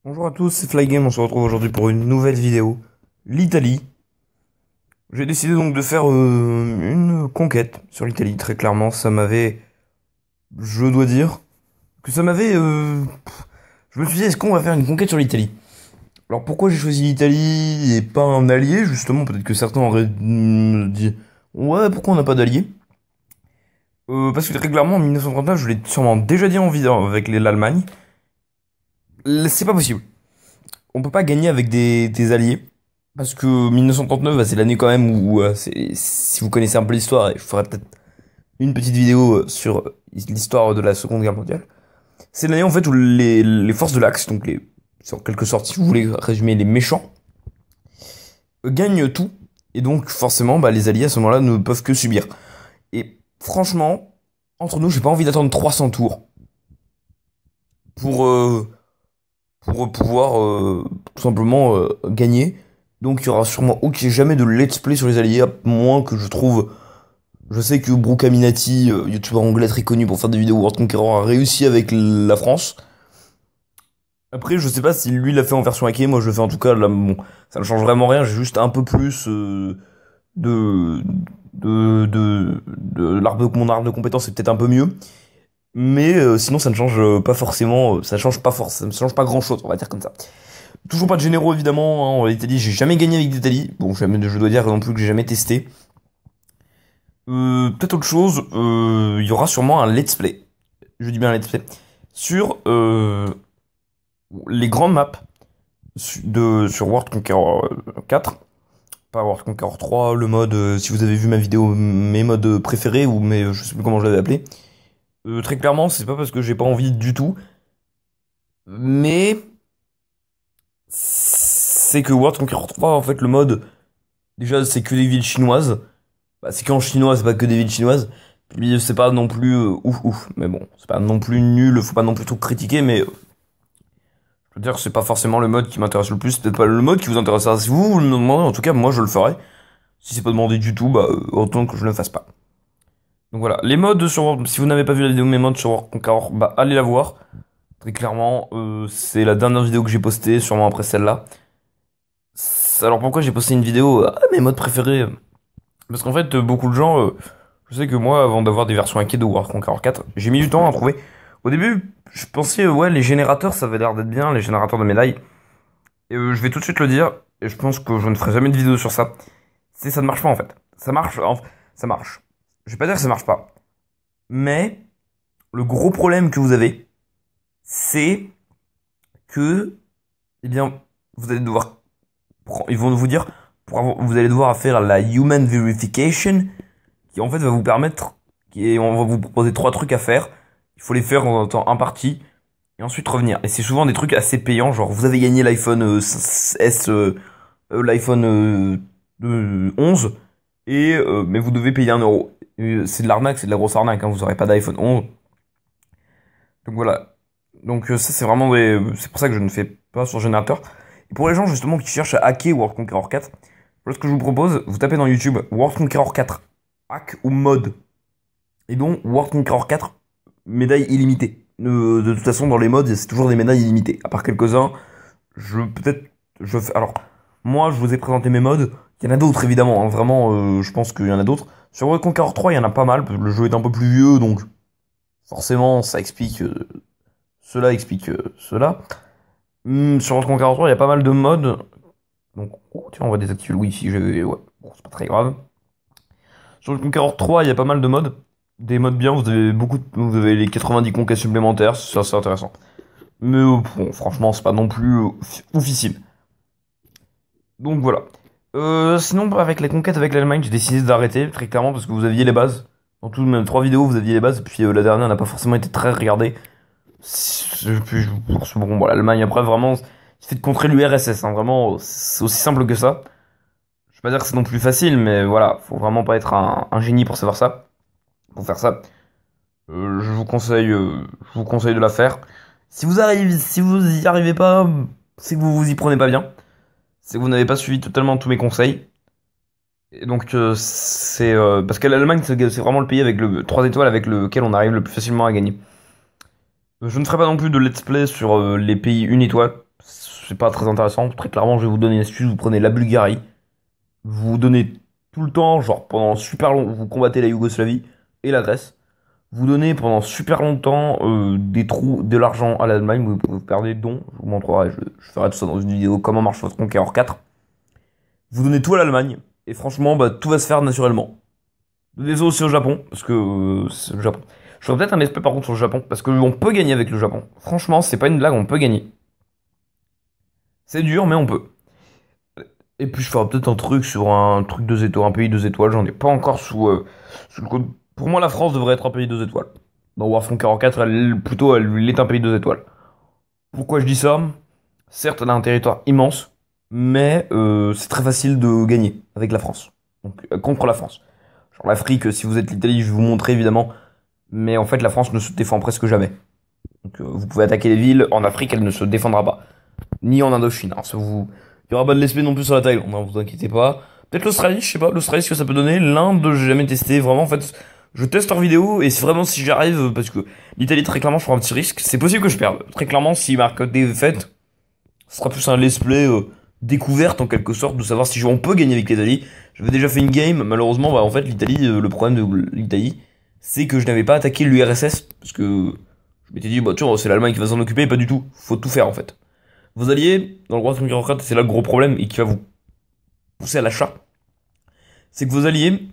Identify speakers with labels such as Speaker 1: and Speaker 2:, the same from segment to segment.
Speaker 1: Bonjour à tous, c'est Flygame, on se retrouve aujourd'hui pour une nouvelle vidéo. L'Italie. J'ai décidé donc de faire une conquête sur l'Italie, très clairement. Ça m'avait, je dois dire, que ça m'avait... je me suis dit, est-ce qu'on va faire une conquête sur l'Italie? Alors pourquoi j'ai choisi l'Italie et pas un allié, justement? Peut-être que certains auraient dit, ouais, pourquoi on n'a pas d'allié? Parce que très clairement, en 1939, je l'ai sûrement déjà dit en vidéo avec l'Allemagne, c'est pas possible. On peut pas gagner avec des alliés. Parce que 1939, bah, c'est l'année quand même où, si vous connaissez un peu l'histoire, et je ferai peut-être une petite vidéo sur l'histoire de la Seconde Guerre mondiale. C'est l'année en fait où les forces de l'Axe, donc c'est en quelque sorte, si vous voulez résumer, les méchants, gagnent tout. Et donc forcément, bah, les alliés à ce moment-là ne peuvent que subir. Et franchement, entre nous, j'ai pas envie d'attendre 300 tours pour, euh, pour pouvoir tout simplement gagner. Donc il y aura sûrement jamais de let's play sur les alliés, à moins que je trouve... Je sais que Brooke Aminati, youtubeur anglais très connu pour faire des vidéos World Conqueror, a réussi avec la France. Après, je sais pas si lui l'a fait en version hackée, moi je le fais en tout cas, là, bon, ça ne change vraiment rien, j'ai juste un peu plus de, mon arbre de compétences est peut-être un peu mieux. Mais sinon ça ne change pas forcément, ça change pas grand-chose, on va dire comme ça. Toujours pas de généraux évidemment, hein, en Italie, j'ai jamais gagné avec l'Italie. Bon, je dois dire non plus que j'ai jamais testé. Peut-être autre chose, il y aura sûrement un let's play. Je dis bien un let's play. Sur les grandes maps sur World Conqueror 4. Pas World Conqueror 3, le mode, si vous avez vu ma vidéo, mes modes préférés, ou mes, je sais plus comment je l'avais appelé. Très clairement, c'est pas parce que j'ai pas envie du tout. Mais c'est que World Conqueror 3, en fait, le mode, déjà, c'est que des villes chinoises. Bah, c'est qu'en chinois, c'est pas que des villes chinoises. Puis c'est pas non plus ouf ouf. Mais bon, c'est pas non plus nul, faut pas non plus tout critiquer, mais je veux dire que c'est pas forcément le mode qui m'intéresse le plus. C'est peut-être pas le mode qui vous intéressera. Si vous me demandez, en tout cas, moi je le ferai. Si c'est pas demandé du tout, bah autant que je ne le fasse pas. Donc voilà, les modes sur si vous n'avez pas vu la vidéo de mes modes sur World Conqueror, bah allez la voir. Très clairement, c'est la dernière vidéo que j'ai postée, sûrement après celle-là. Alors pourquoi j'ai posté une vidéo mes modes préférés? Parce qu'en fait, beaucoup de gens, je sais que moi, avant d'avoir des versions hackées de World Conqueror 4, j'ai mis du temps à trouver. Au début, je pensais, ouais, les générateurs, ça avait l'air d'être bien, les générateurs de médailles. Et je vais tout de suite le dire, et je pense que je ne ferai jamais de vidéo sur ça. C'est ça ne marche pas en fait. Ça marche, ça marche. Je vais pas dire que ça marche pas. Mais le gros problème que vous avez, c'est que, eh bien, vous allez devoir, ils vont vous dire, vous allez devoir faire la human verification, qui en fait va vous permettre, on va vous proposer trois trucs à faire. Il faut les faire en temps imparti et ensuite revenir. Et c'est souvent des trucs assez payants, genre vous avez gagné l'iPhone l'iPhone 11 et mais vous devez payer 1 euro. C'est de l'arnaque, c'est de la grosse arnaque. Hein, vous aurez pas d'iPhone 11. Donc voilà. Donc ça c'est vraiment c'est pour ça que je ne fais pas sur générateur. Et pour les gens justement qui cherchent à hacker World Conqueror 4, voilà ce que je vous propose. Vous tapez dans YouTube World Conqueror 4 hack ou mode. Et donc, World Conqueror 4, médaille illimitée. De toute façon, dans les modes, c'est toujours des médailles illimitées. À part quelques-uns, alors, moi, je vous ai présenté mes modes. Il y en a d'autres, évidemment. Hein. Vraiment, je pense qu'il y en a d'autres. Sur World Conqueror 3, il y en a pas mal. Le jeu est un peu plus vieux, donc forcément, ça explique... cela explique cela. Sur World Conqueror 3, il y a pas mal de modes. Donc, oh, tiens, on va désactiver le Wi-Fi. Ouais, bon, c'est pas très grave. Sur le Conqueror 3, il y a pas mal de modes. Des modes bien, vous avez les 90 conquêtes supplémentaires, c'est assez intéressant. Mais bon, franchement, c'est pas non plus oufissime. Donc voilà. Sinon, avec la conquête avec l'Allemagne, j'ai décidé d'arrêter, très clairement, parce que vous aviez les bases. Dans toutes mes 3 vidéos, vous aviez les bases, et puis la dernière n'a pas forcément été très regardée. Bon, l'Allemagne, après, vraiment, c'est de contrer l'URSS, hein, vraiment, c'est aussi simple que ça. Je vais pas dire que c'est non plus facile, mais voilà, faut vraiment pas être un génie pour savoir ça. Pour faire ça. Je vous conseille de la faire. Si vous y arrivez pas, c'est que vous vous y prenez pas bien. C'est que vous n'avez pas suivi totalement tous mes conseils. Et donc parce que l'Allemagne c'est vraiment le pays avec le 3 étoiles avec lequel on arrive le plus facilement à gagner. Je ne ferai pas non plus de let's play sur les pays 1 étoile. c'est pas très intéressant. Très clairement, je vais vous donner une astuce. Vous prenez la Bulgarie. Vous vous donnez tout le temps, genre pendant super longtemps, vous combattez la Yougoslavie et la Grèce. Vous donnez pendant super longtemps de l'argent à l'Allemagne. Vous perdez des dons. Je vous montrerai, je ferai tout ça dans une vidéo. Comment marche votre Conqueror 4. Vous donnez tout à l'Allemagne. Et franchement, bah, tout va se faire naturellement. Donnez aussi au Japon. Parce que c'est le Japon. Je ferai peut-être un SP par contre sur le Japon. Parce qu'on peut gagner avec le Japon. Franchement, c'est pas une blague, on peut gagner. C'est dur, mais on peut. Et puis je ferai peut-être un truc sur un truc 2 étoiles, un pays 2 étoiles. J'en ai pas encore sous le code. Pour moi, la France devrait être un pays 2 étoiles. Dans Warframe 44, elle est un pays 2 étoiles. Pourquoi je dis ça? Certes, elle a un territoire immense, mais c'est très facile de gagner avec la France. Donc, contre la France. Genre l'Afrique, si vous êtes l'Italie, je vais vous montrer évidemment. Mais en fait, la France ne se défend presque jamais. Donc, vous pouvez attaquer les villes. En Afrique, elle ne se défendra pas. Ni en Indochine. Hein, il y aura pas de l'esprit non plus sur la Thaïlande, hein, vous inquiétez pas. Peut-être l'Australie, je sais pas. L'Australie, ce que ça peut donner. L'Inde, j'ai jamais testé. Vraiment, en fait, je teste leur vidéo. Et c'est vraiment si j'arrive, parce que l'Italie, très clairement, je prends un petit risque. C'est possible que je perde. Très clairement, s'ils marquent des défaites, ce sera plus un let's play découverte en quelque sorte, de savoir si on peut gagner avec l'Italie. J'avais déjà fait une game. Malheureusement, bah, en fait, l'Italie, le problème de l'Italie, c'est que je n'avais pas attaqué l'URSS. Parce que je m'étais dit, bah, tu vois, c'est l'Allemagne qui va s'en occuper. Pas du tout. Faut tout faire, en fait. Vos alliés, dans le Warframe 44, c'est là le gros problème et qui va vous pousser à l'achat. C'est que vos alliés,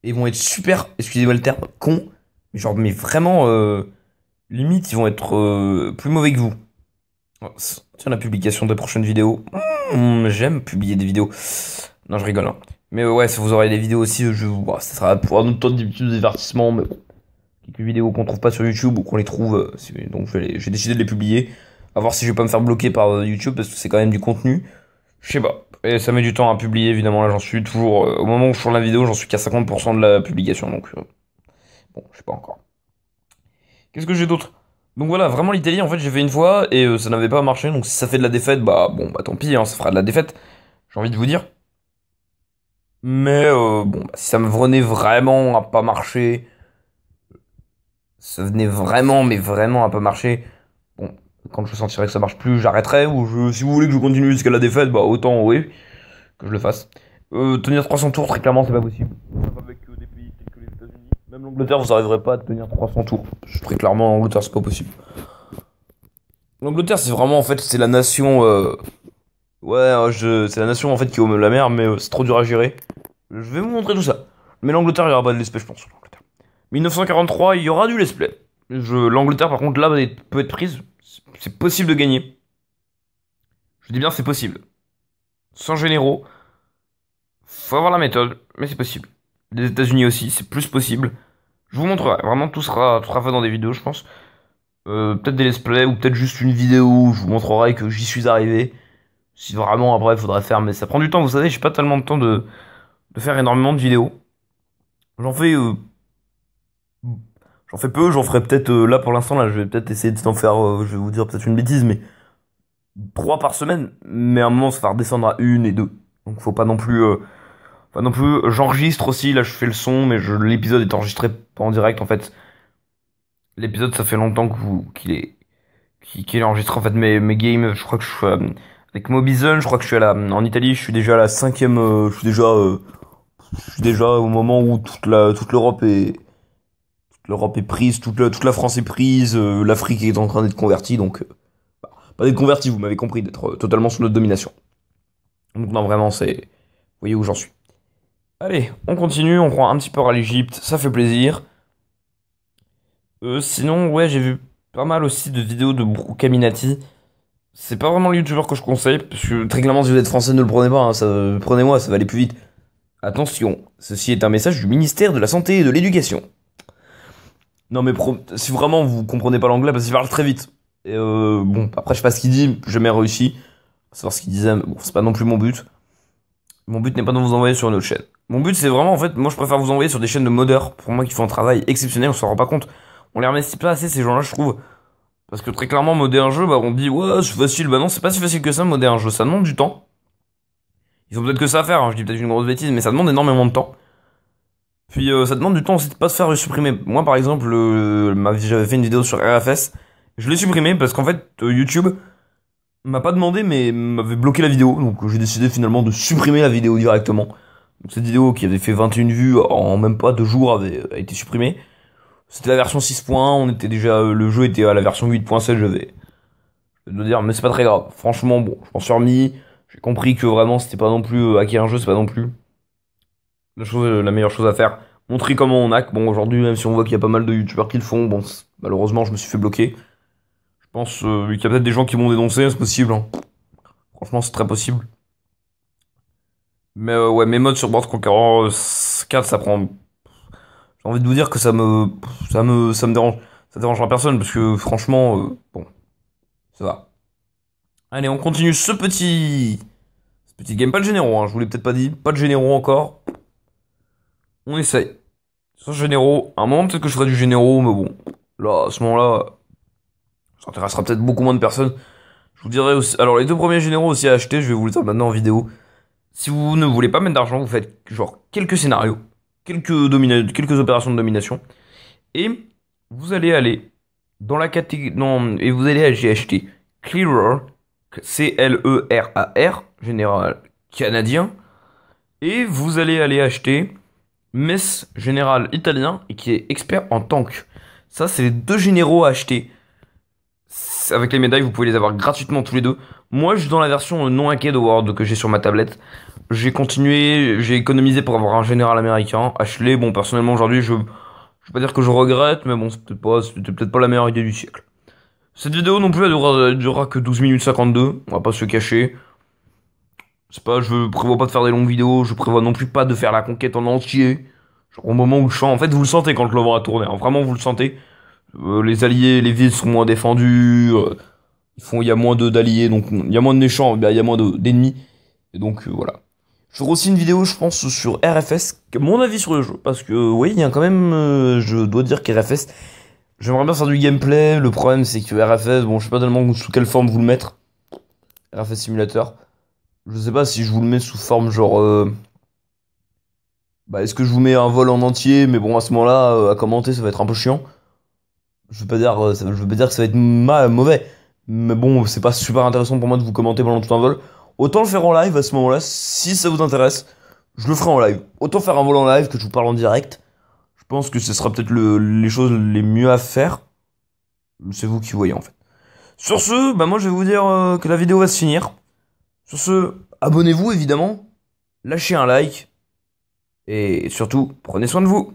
Speaker 1: ils vont être super, excusez-moi le terme, cons. Mais genre, mais vraiment, limite, ils vont être plus mauvais que vous. Tiens, la publication des prochaines vidéos. J'aime publier des vidéos. Non, je rigole. Hein. Mais ouais, si vous aurez des vidéos aussi, ça sera pour un autre temps de divertissement. Mais bon, quelques vidéos qu'on trouve pas sur YouTube ou qu'on les trouve. Donc j'ai décidé de les publier. À voir si je vais pas me faire bloquer par YouTube parce que c'est quand même du contenu. Je sais pas. Et ça met du temps à publier, évidemment. Là, j'en suis toujours. Au moment où je tourne la vidéo, j'en suis qu'à 50% de la publication. Donc, bon, je sais pas encore. Qu'est-ce que j'ai d'autre? Donc voilà, vraiment l'Italie, en fait, j'ai fait une fois et ça n'avait pas marché. Donc si ça fait de la défaite, bah bon, bah tant pis, hein, ça fera de la défaite. J'ai envie de vous dire. Mais bon, bah, si ça me venait vraiment à pas marcher, ça venait vraiment, mais vraiment à pas marcher. Bon, quand je sentirai que ça marche plus, j'arrêterai. Ou si vous voulez que je continue jusqu'à la défaite, bah autant oui que je le fasse. Tenir 300 tours, très clairement, c'est pas possible. Avec des pays tels que les États-Unis, même l'Angleterre, vous n'arriverez pas à tenir 300 tours. Très clairement, l'Angleterre, c'est pas possible. L'Angleterre, c'est vraiment, en fait, c'est la nation. C'est la nation, en fait, qui est au milieu de la mer, mais c'est trop dur à gérer. Je vais vous montrer tout ça. Mais l'Angleterre, il y aura pas de let's play, je pense. 1943, il y aura du let's play. L'Angleterre, par contre, là, peut être prise. C'est possible de gagner. Je dis bien, c'est possible. Sans généraux. Faut avoir la méthode, mais c'est possible. Les États-Unis aussi, c'est plus possible. Je vous montrerai. Vraiment, tout sera fait dans des vidéos, je pense. Peut-être des let's play ou peut-être juste une vidéo où je vous montrerai que j'y suis arrivé. Si vraiment, après, il faudrait faire. Mais ça prend du temps, vous savez, j'ai pas tellement de temps de faire énormément de vidéos. J'en fais. J'en fais peu, j'en ferai peut-être. Là, pour l'instant, là, je vais peut-être essayer d'en faire. Je vais vous dire peut-être une bêtise, mais. 3 par semaine. Mais à un moment, ça va redescendre à 1 et 2. Donc, faut pas non plus. J'enregistre aussi, là je fais le son, mais l'épisode est enregistré pas en direct en fait. L'épisode ça fait longtemps qu'il est enregistré en fait, mes games, je crois que je suis avec Mobizone, je crois que je suis en Italie, je suis déjà à la 5ème, je suis déjà au moment où toute l'Europe est prise, toute la France est prise, l'Afrique est en train d'être convertie, donc pas d'être convertie, vous m'avez compris, d'être totalement sous notre domination. Donc non vraiment vous voyez où j'en suis. Allez, on continue, on prend un petit peu à l'Égypte, ça fait plaisir. Sinon, ouais, j'ai vu pas mal aussi de vidéos de Brucaminati. C'est pas vraiment le youtubeur que je conseille, parce que très clairement, si vous êtes français, ne le prenez pas, hein, prenez-moi, ça va aller plus vite. Attention, ceci est un message du ministère de la Santé et de l'Éducation. Non mais si vraiment vous comprenez pas l'anglais, parce qu'il parle très vite. Et bon, après je sais pas ce qu'il dit, j'ai jamais réussi à savoir ce qu'il disait, mais bon, c'est pas non plus mon but. Mon but n'est pas de vous envoyer sur une autre chaîne. Mon but c'est vraiment en fait, moi je préfère vous envoyer sur des chaînes de modeurs, pour moi qui font un travail exceptionnel, on s'en rend pas compte. On les remercie pas assez ces gens-là je trouve. Parce que très clairement modder un jeu, bah on dit ouais c'est facile, bah non c'est pas si facile que ça modder un jeu, ça demande du temps. Ils ont peut-être que ça à faire, hein, je dis peut-être une grosse bêtise, mais ça demande énormément de temps. Puis ça demande du temps aussi de pas se faire supprimer. Moi par exemple, j'avais fait une vidéo sur RFS, je l'ai supprimé parce qu'en fait YouTube m'a pas demandé, mais m'avait bloqué la vidéo. Donc j'ai décidé finalement de supprimer la vidéo directement. Donc cette vidéo qui avait fait 21 vues en même pas 2 jours a été supprimée. C'était la version 6.1, on était déjà, le jeu était à la version 8.7, je vais dire, mais c'est pas très grave. Franchement, bon, je m'en suis remis. J'ai compris que vraiment c'était pas non plus hacker un jeu, c'est pas non plus la meilleure chose à faire. Montrer comment on hack. Bon, aujourd'hui, même si on voit qu'il y a pas mal de youtubeurs qui le font, bon, malheureusement, je me suis fait bloquer. Je pense qu'il y a peut-être des gens qui m'ont dénoncé, c'est possible, hein. Franchement, c'est très possible. Mais ouais, mes mods sur World Conqueror 4, ça prend. J'ai envie de vous dire que ça me dérange. Ça dérangera personne parce que franchement, bon, ça va. Allez, on continue ce petit game. Pas de généraux, hein, je vous l'ai peut-être pas dit. Pas de généraux encore. On essaye. Sans généraux. À un moment, peut-être que je ferai du généraux, mais bon. Là, à ce moment-là, ça intéressera peut-être beaucoup moins de personnes. Je vous dirai aussi. Alors, les 2 premiers généraux aussi à acheter, je vais vous les dire maintenant en vidéo. Si vous ne voulez pas mettre d'argent, vous faites genre quelques scénarios, quelques opérations de domination, et vous allez aller dans la catégorie, non, et vous allez acheter Clearer, Clerar, général canadien, et vous allez aller acheter Mess, général italien, et qui est expert en tank. Ça, c'est les 2 généraux à acheter. Avec les médailles, vous pouvez les avoir gratuitement tous les 2. Moi, je suis dans la version non hackée de World que j'ai sur ma tablette. J'ai continué, j'ai économisé pour avoir un général américain. Ashley, bon, personnellement, aujourd'hui, je vais pas dire que je regrette, mais bon, c'était peut-être pas la meilleure idée du siècle. Cette vidéo non plus, elle durera que 12 minutes 52. On va pas se cacher. C'est pas, je prévois pas de faire des longues vidéos. Je prévois non plus pas de faire la conquête en entier. Genre, au moment où je chante, en fait, vous le sentez quand le vent a tourné, hein. Vraiment, vous le sentez. Les alliés, les villes sont moins défendues. Il y a moins d'alliés, donc il y a moins de méchants, il y a moins d'ennemis. Et donc voilà. Je ferai aussi une vidéo, je pense, sur RFS, mon avis sur le jeu. Parce que oui, il y a quand même, je dois dire qu'RFS, j'aimerais bien faire du gameplay. Le problème, c'est que RFS, bon, je sais pas tellement sous quelle forme vous le mettre. RFS Simulator. Je sais pas si je vous le mets sous forme genre... bah, est-ce que je vous mets un vol en entier? Mais bon, à ce moment-là, à commenter, ça va être un peu chiant. Je veux pas dire, je veux pas dire que ça va être mauvais. Mais bon, c'est pas super intéressant pour moi de vous commenter pendant tout un vol. Autant le faire en live à ce moment-là, si ça vous intéresse, je le ferai en live. Autant faire un vol en live que je vous parle en direct. Je pense que ce sera peut-être les choses les mieux à faire. C'est vous qui voyez en fait. Sur ce, bah moi je vais vous dire que la vidéo va se finir. Sur ce, abonnez-vous évidemment. Lâchez un like. Et surtout, prenez soin de vous.